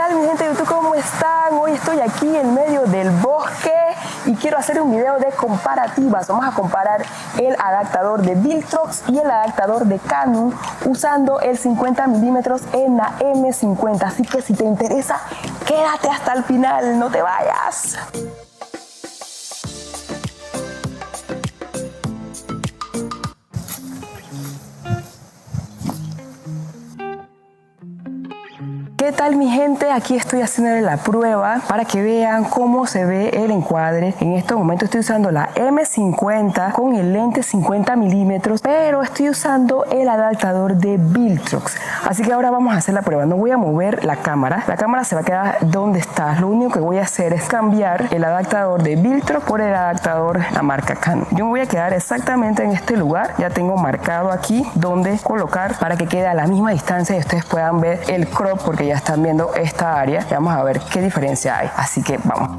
tal, mi gente de YouTube? ¿Cómo están? Hoy estoy aquí en medio del bosque y quiero hacer un video de comparativas. Vamos a comparar el adaptador de Viltrox y el adaptador de Canon usando el 50 milímetros en la M50. Así que si te interesa, quédate hasta el final, no te vayas. ¿Qué tal, mi gente? Aquí estoy haciendo la prueba para que vean cómo se ve el encuadre. En estos momentos estoy usando la M50 con el lente 50 milímetros, pero estoy usando el adaptador de Viltrox. Así que ahora vamos a hacer la prueba. No voy a mover la cámara. La cámara se va a quedar donde está. Lo único que voy a hacer es cambiar el adaptador de Viltrox por el adaptador de la marca Canon. Yo me voy a quedar exactamente en este lugar. Ya tengo marcado aquí donde colocar para que quede a la misma distancia y ustedes puedan ver el crop, porque ya están viendo esta área y vamos a ver qué diferencia hay. Así que vamos.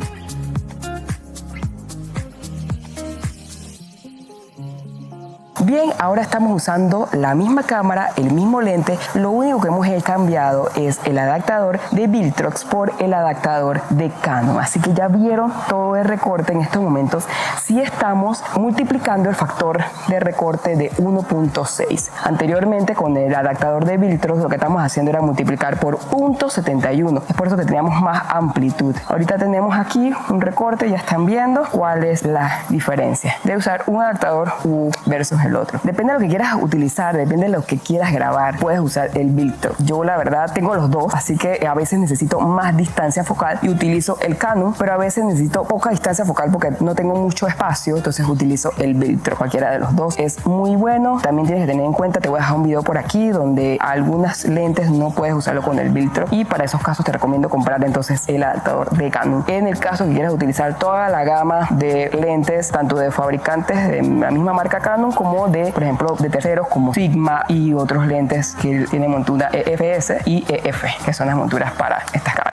Bien, ahora estamos usando la misma cámara, el mismo lente. Lo único que hemos cambiado es el adaptador de Viltrox por el adaptador de Canon. Así que ya vieron todo el recorte en estos momentos. Si estamos multiplicando el factor de recorte de 1.6. Anteriormente con el adaptador de Viltrox lo que estamos haciendo era multiplicar por 0.71. Es por eso que teníamos más amplitud. Ahorita tenemos aquí un recorte, ya están viendo cuál es la diferencia de usar un adaptador versus el otro. Depende de lo que quieras utilizar, depende de lo que quieras grabar, puedes usar el Viltrox. Yo la verdad tengo los dos, así que a veces necesito más distancia focal y utilizo el Canon, pero a veces necesito poca distancia focal porque no tengo mucho espacio, entonces utilizo el Viltrox. Cualquiera de los dos es muy bueno. También tienes que tener en cuenta, te voy a dejar un video por aquí donde algunas lentes no puedes usarlo con el Viltrox y para esos casos te recomiendo comprar entonces el adaptador de Canon. En el caso que quieras utilizar toda la gama de lentes, tanto de fabricantes de la misma marca Canon como de, por ejemplo, de terceros como Sigma y otros lentes que tienen montura EFS y EF, que son las monturas para estas cámaras.